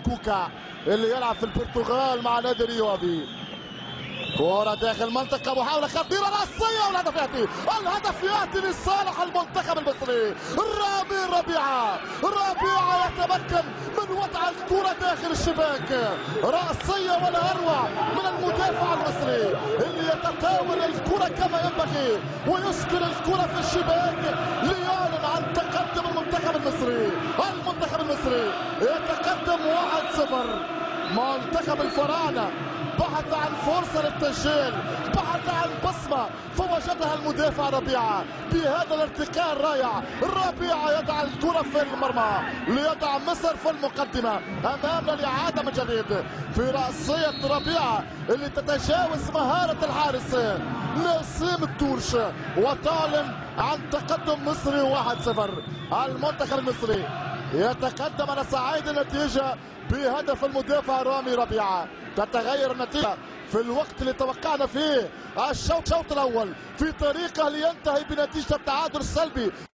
كوكا اللي يلعب في البرتغال مع نادي ريوافي. كرة داخل منطقة، محاولة خطيرة رأسية والهدف يأتي، الهدف يأتي لصالح المنتخب المصري. رامي ربيعة يتمكن من وضع الكرة داخل الشباك، رأسية ولا أروع من المدافع المصري اللي يتداول الكرة كما ينبغي ويسكن الكرة في الشباك ليعلن عن تقدم المنتخب المصري. المنتخب المصري يتقدم 1-0. منتخب الفراعنة بحث عن فرصة للتسجيل، بحث عن بصمة فوجدها المدافع ربيعة بهذا الارتقاء الرائع. ربيعة يضع الكرة في المرمى ليضع مصر في المقدمة أمامنا لإعادة من جديد في رأسية ربيعة اللي تتجاوز مهارة الحارس نسيم الدورش وتعلن عن تقدم مصري 1-0. المنتخب المصري يتقدم على صعيد النتيجة بهدف المدافع رامي ربيعة. تتغير النتيجة في الوقت اللي توقعنا فيه الشوط الأول في طريقه لينتهي بنتيجة التعادل السلبي.